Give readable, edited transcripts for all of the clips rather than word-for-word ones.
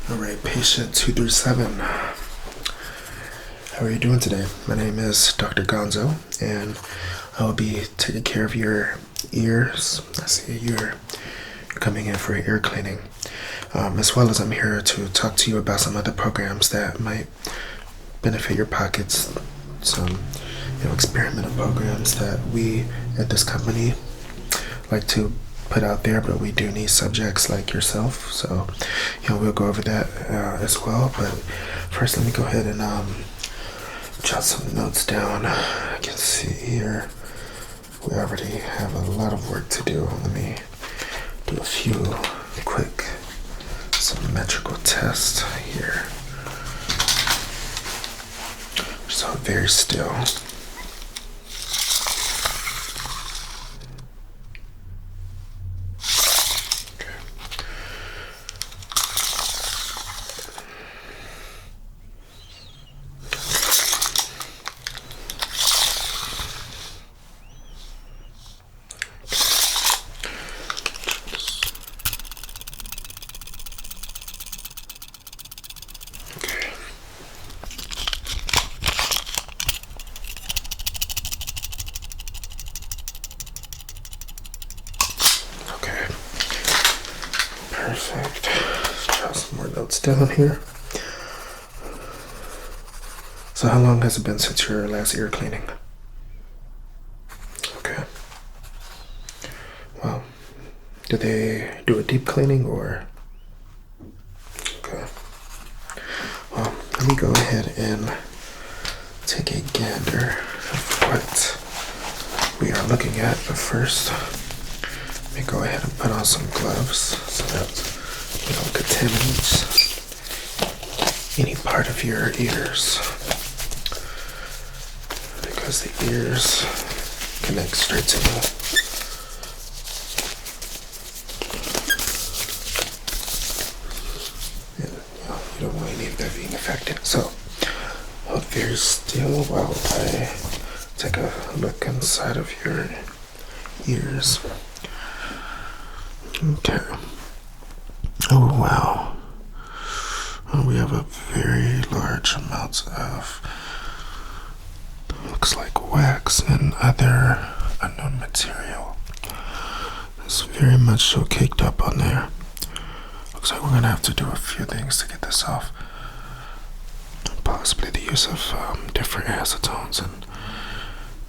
Alright, patient 237. How are you doing today? My name is Dr. Gonzo, and I will be taking care of your ears. I see you're coming in for ear cleaning. As well as I'm here to talk to you about some other programs that might benefit your pockets. Some experimental programs that we at this company like to put out there, but we do need subjects like yourself, so we'll go over that as well. But first, let me go ahead and jot some notes down. I can see here we already have a lot of work to do. Let me do a few quick symmetrical tests here. So very still. Perfect. Jot some more notes down here. So how long has it been since your last ear cleaning? Okay. Well, did they do a deep cleaning or? Okay. Well, let me go ahead and take a gander of what we are looking at. But first, let me go ahead and put on some gloves so that we don't contaminate any part of your ears, because the ears connect straight to the you don't want any of that being affected. So hold very still while I take a look inside of your ears. Okay. Oh wow. We have a very large amount of, looks like wax and other unknown material. It's very much so caked up on there. Looks like we're gonna have to do a few things to get this off. Possibly the use of different acetones and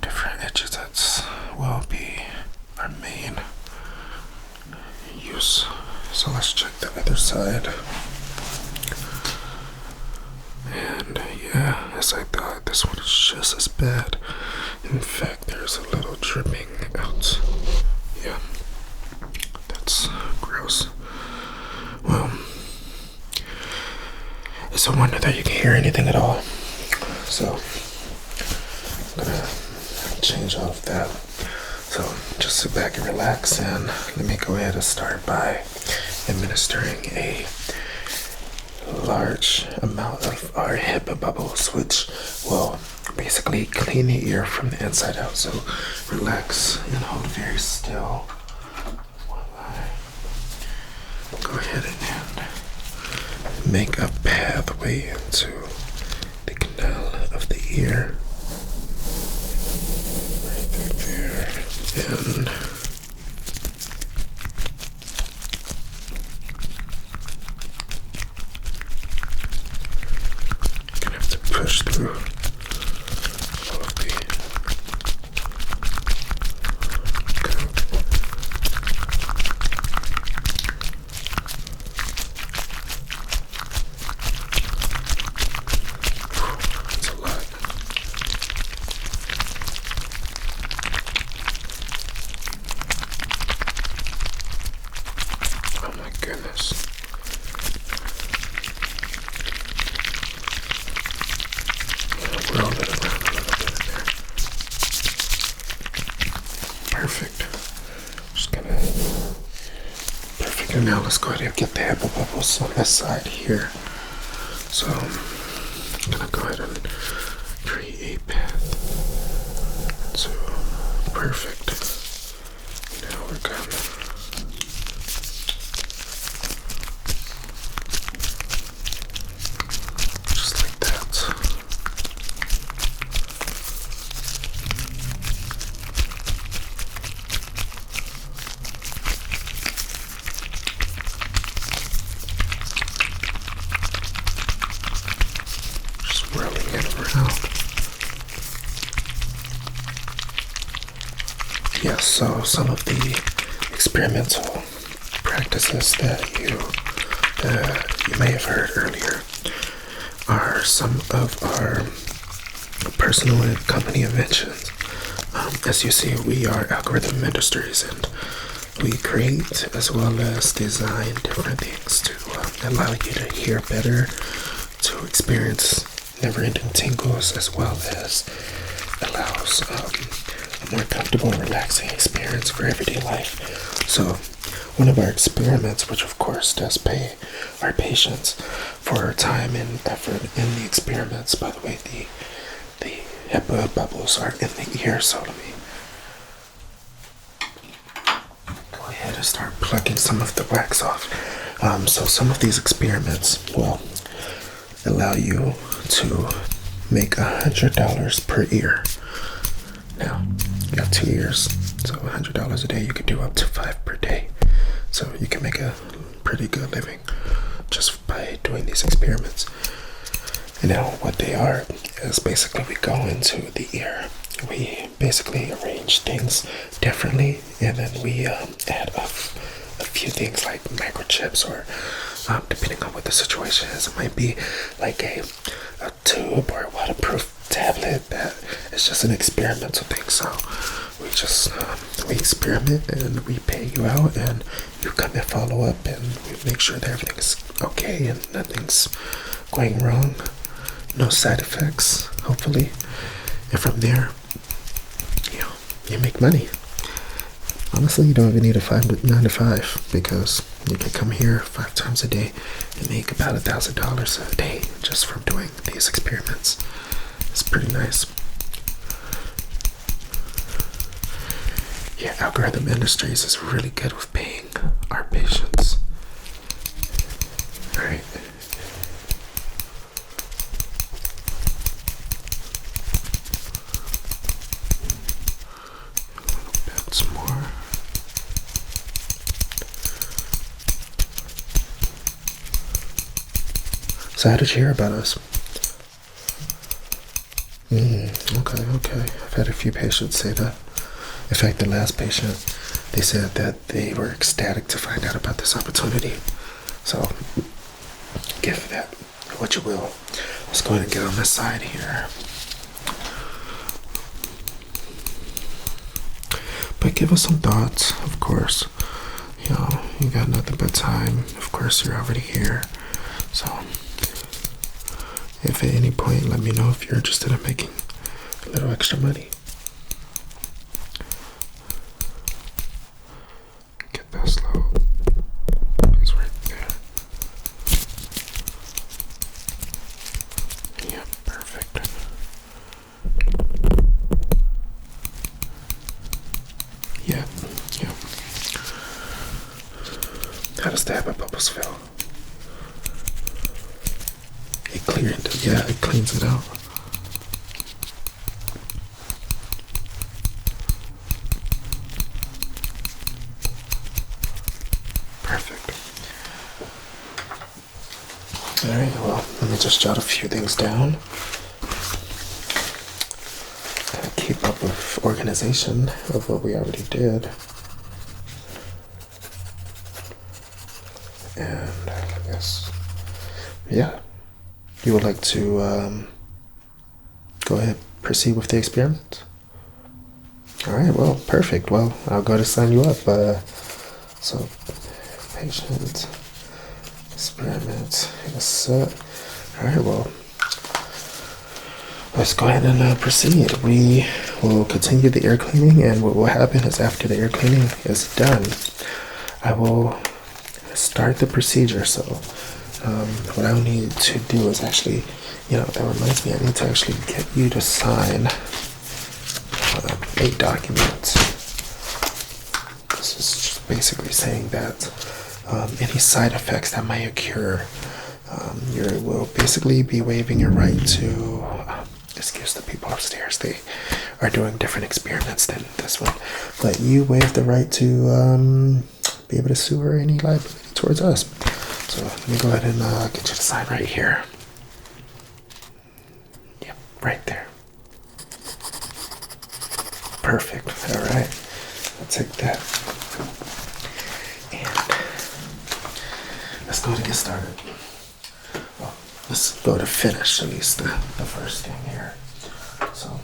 different edges. That will be our main use. So let's check the other side. And yeah, as I thought, this one is just as bad. In fact, there's a little dripping out. Yeah, that's gross. Well, it's a wonder that you can hear anything at all. So I'm gonna change all of that. So just sit back and relax, and let me go ahead and start by administering a large amount of our HEPA bubbles, which will basically clean the ear from the inside out. So relax and hold very still while I go ahead and make a pathway into the canal of the ear. Right through there. And gonna have to push through all of the That's a lot. Oh my goodness. Roll it around a little bit there. Perfect. Just gonna. Perfect. And now let's go ahead and get the HEPA bubbles on this side here. So I'm gonna go ahead and create a path. So perfect. Now we're gonna So some of the experimental practices that you may have heard earlier are some of our personal and company inventions. As you see, we are algorithm industries, and we create as well as design different things to allow you to hear better, to experience never-ending tingles, as well as allows a more comfortable and relaxing experience for everyday life. So one of our experiments, which of course does pay our patients for our time and effort in the experiments. By the way, the HEPA bubbles are in the ear, so let me go ahead and start plucking some of the wax off. So some of these experiments will allow you to make $100 per ear. Now, you have 2 ears, so $100 a day, you could do up to 5 per day. So you can make a pretty good living just by doing these experiments. And now what they are is basically we go into the ear, we basically arrange things differently, and then we add a few things like microchips, or depending on what the situation is, it might be like a tube or a waterproof tablet. That is just an experimental thing. So we just we experiment and we pay you out, and you come and follow up, and we make sure that everything's okay and nothing's going wrong, no side effects, hopefully. And from there, you make money. Honestly, you don't even need a 9 to 5, because you can come here 5 times a day and make about $1,000 a day just from doing these experiments. It's pretty nice. Yeah, Algorithm Industries is really good with paying our patients. Alright. A little bit more. So how did you hear about us? Okay. I've had a few patients say that. In fact, the last patient, they said that they were ecstatic to find out about this opportunity. So, give that what you will. Let's go ahead and get on this side here. But give us some thoughts, of course. You got nothing but time. Of course, you're already here. So, if at any point, let me know if you're interested in making a little extra money. Get that slow. It's right there. Yeah, perfect. Yeah. How does the HEPA bubbles feel? It cleans it out. Perfect. Alright, well, let me just jot a few things down. Kind of keep up with organization of what we already did. And I guess, you would like to go ahead, proceed with the experiment? Alright, well, perfect. Well, I'll go to sign you up. So, patient, experiment, set. Alright, well, let's go ahead and proceed. We will continue the ear cleaning, and what will happen is after the ear cleaning is done, I will start the procedure. So, what I need to do is actually, that reminds me, I need to actually get you to sign a document. This is just basically saying that any side effects that might occur, you will basically be waiving your right to, excuse the people upstairs, they are doing different experiments than this one, but you waive the right to be able to sue or any liability towards us. So let me go ahead and get you to sign right here. Yep, right there. Perfect. All right. I'll take that. And let's go to get started. Well, let's go to finish at least the first thing here. So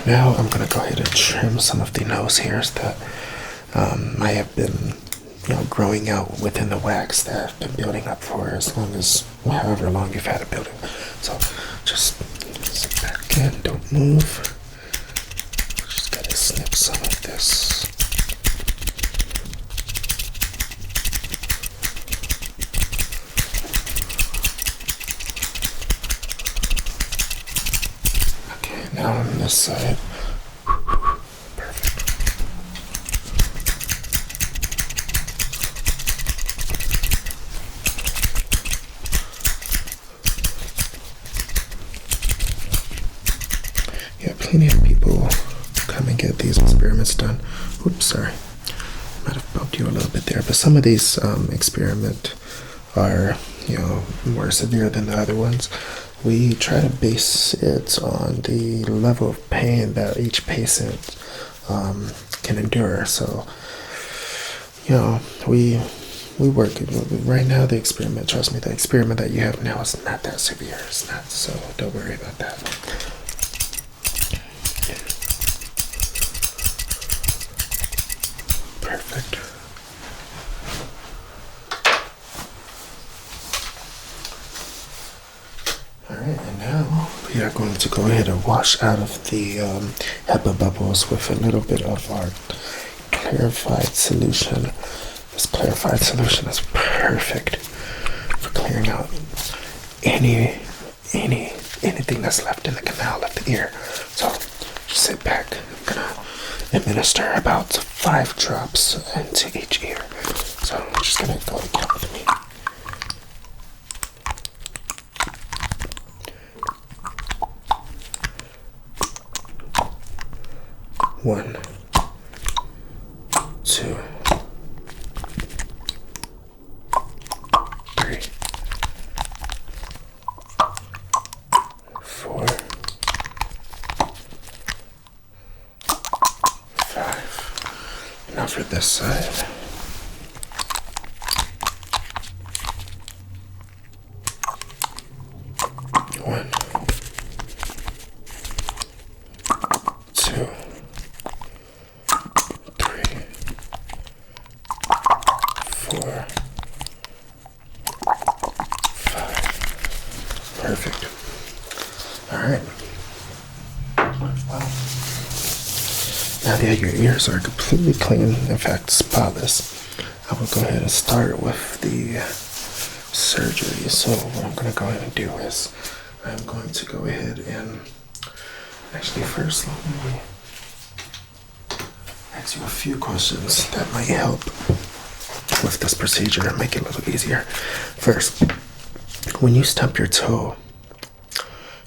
now I'm gonna go ahead and trim some of the nose hairs that might have been, growing out within the wax that have been building up for as long as, however long you've had it building. So just sit back in, don't move. Just gotta snip some of this. Okay, now on this side. Plenty of people come and get these experiments done. Oops, sorry. Might have bumped you a little bit there. But some of these experiments are, more severe than the other ones. We try to base it on the level of pain that each patient can endure. So, we work right now. The experiment, trust me, the experiment that you have now is not that severe. It's not, so don't worry about that. Perfect. Alright, and now we are going to go ahead and wash out of the HEPA bubbles with a little bit of our clarified solution. This clarified solution is perfect for clearing out anything that's left in the canal of the ear. So just sit back. I'm gonna administer about 5 drops into each ear. So I'm just gonna go to count with me. 1, 2, 3, 4, 5. Now for this side. 1, 2, 3, 4, 5. Perfect. All right. Wow. Now that your ears are completely clean, in fact spotless, I will go ahead and start with the surgery. So what I'm going to go ahead and do is I'm going to go ahead and actually first let me ask you a few questions that might help with this procedure and make it a little easier. First, when you stump your toe,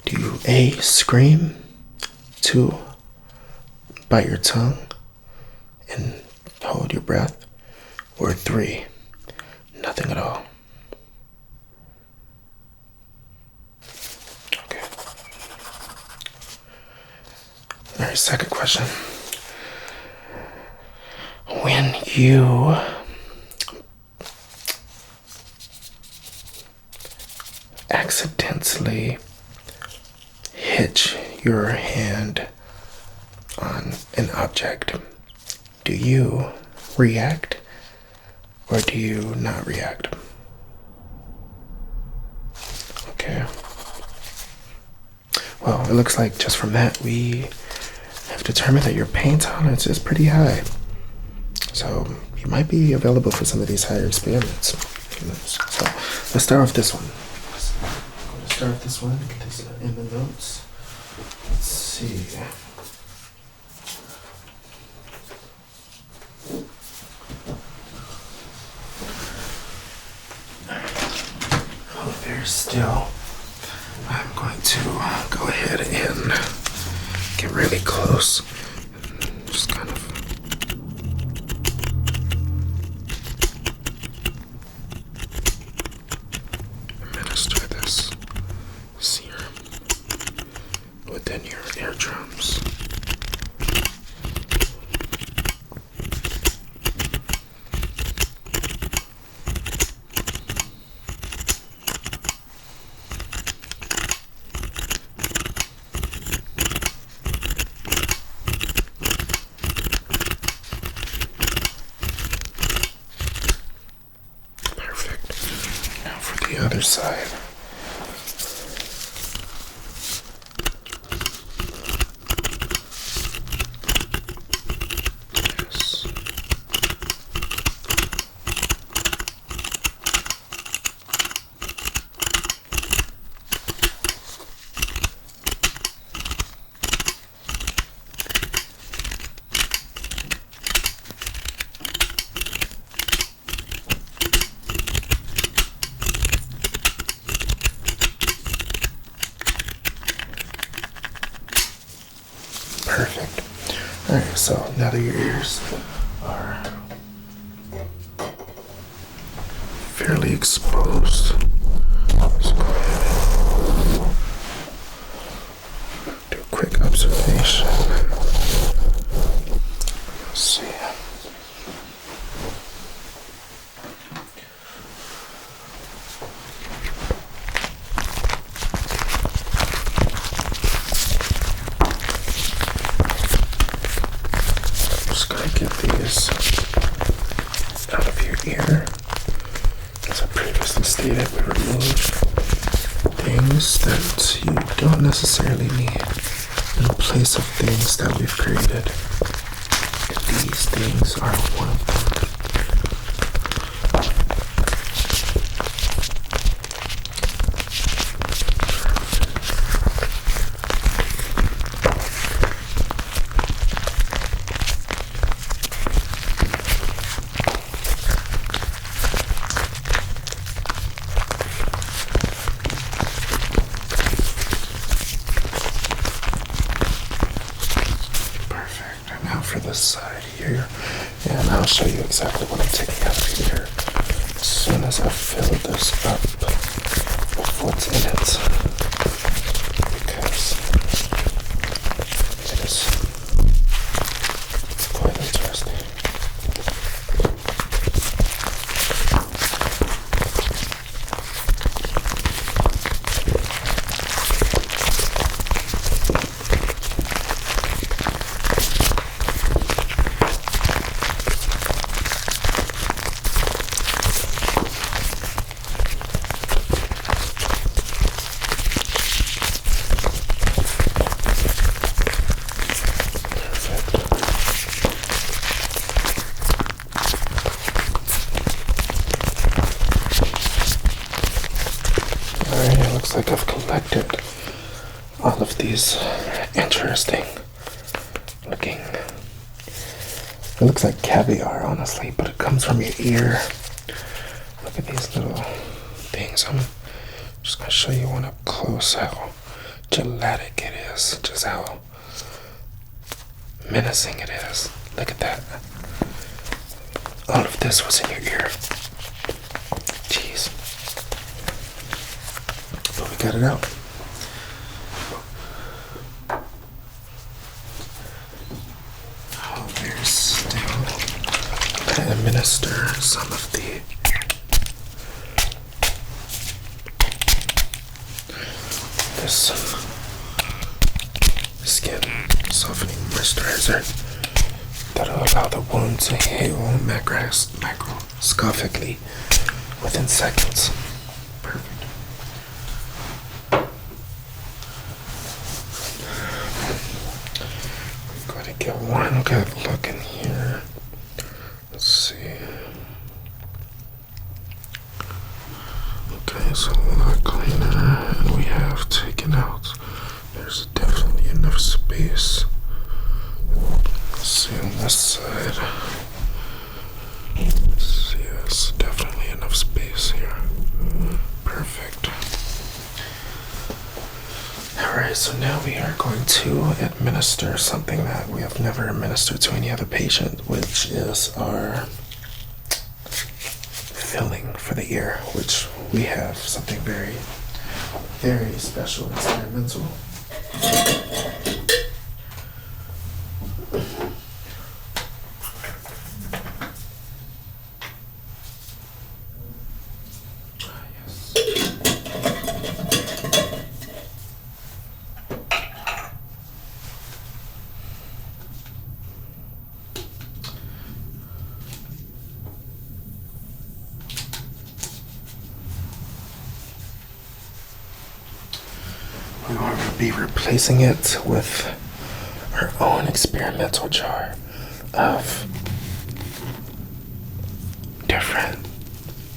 do you A, scream, 2, bite your tongue and hold your breath, or 3, nothing at all? Okay. All right, second question. When you accidentally hit your hand on an object, do you react or do you not react? Okay. Well, it looks like just from that we have determined that your pain tolerance is pretty high. So you might be available for some of these higher experiments. So let's start with this one. I'm going to start with this one, get this in the notes. Let's see. Oh, there's still. I'm going to go ahead and get really close. Just kind of. Administer this serum within your eardrums. the other side. Yes. Perfect. Alright, so now that your ears are fairly exposed, let's go ahead and do a quick observation. Let's see. Get these out of your ear. As I previously stated, we remove things that you don't necessarily need in place of things that we've created. These things are one of them. For this side here, and I'll show you exactly what I'm taking out of here as soon as I fill this up with what's in it, because it is quite interesting. Looks like I've collected all of these interesting looking, it looks like caviar honestly, but it comes from your ear. Look at these little things. I'm just going to show you one up close how gelatic it is, just how menacing it is. Look at that. All of this was in your ear. Jeez. But we got it out. Oh, there's still to administer some of the this skin softening moisturizer that'll allow the wound to heal macroscopically within seconds. Perfect. I'm going to get one good look in here. Let's see. Okay, so a lot cleaner, and we have taken out. There's definitely enough space. Let's see on this side. Let's see, there's definitely enough space here. Perfect. Alright, so now we are going to administer something that we have never administered to any other patient, which is our filling for the ear, which we have something very, very special, experimental. be replacing it with our own experimental jar of different.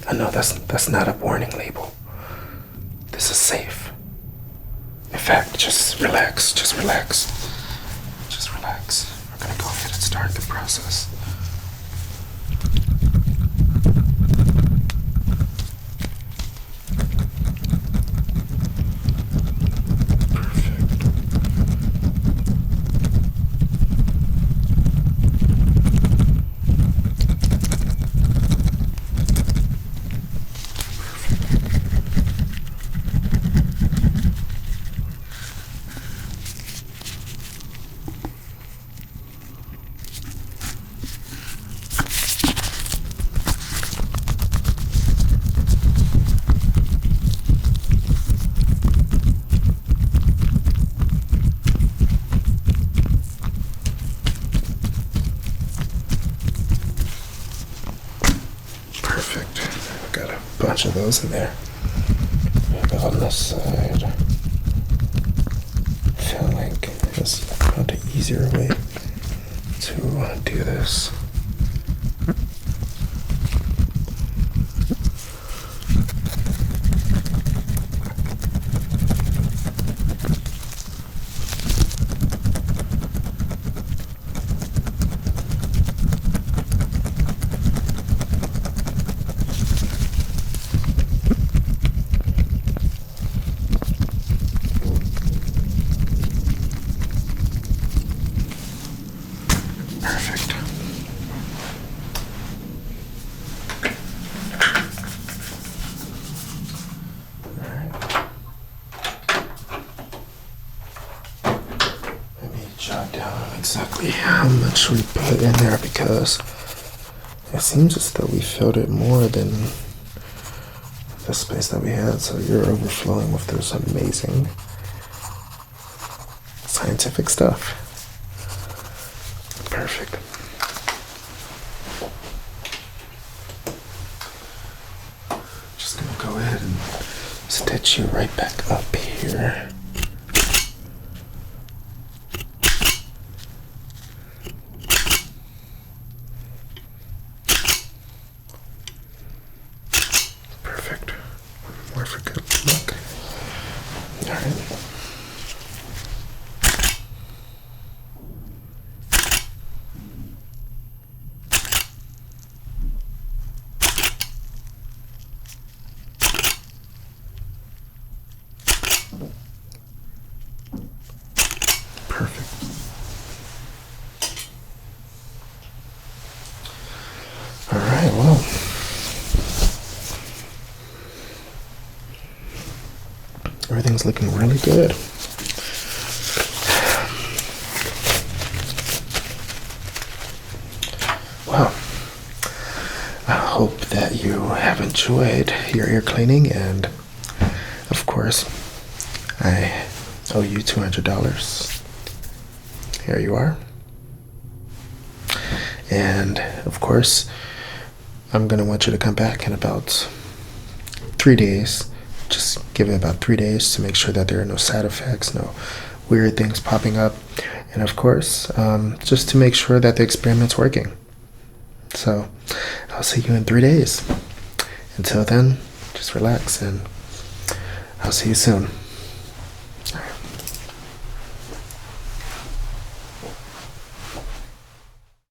I know that's not a warning label. This is safe. In fact, just relax, just relax. Just relax. We're gonna go ahead and start the process. Perfect. Got a bunch of those in there. Maybe on this side. I feel like this is not an easier way to do this. Perfect. Alright. Let me jot down exactly how much we put in there because it seems as though we filled it more than the space that we had, so you're overflowing with this amazing scientific stuff. Perfect. Just gonna go ahead and stitch you right back up here. Perfect. More for good luck. All right. Perfect. All right, well, everything's looking really good. Well, I hope that you have enjoyed your ear cleaning, and of course, I owe you $200. Here you are. And of course, I'm gonna want you to come back in about 3 days. Just give it about 3 days to make sure that there are no side effects, no weird things popping up, and of course, just to make sure that the experiment's working. So I'll see you in 3 days. Until then, just relax, and I'll see you soon.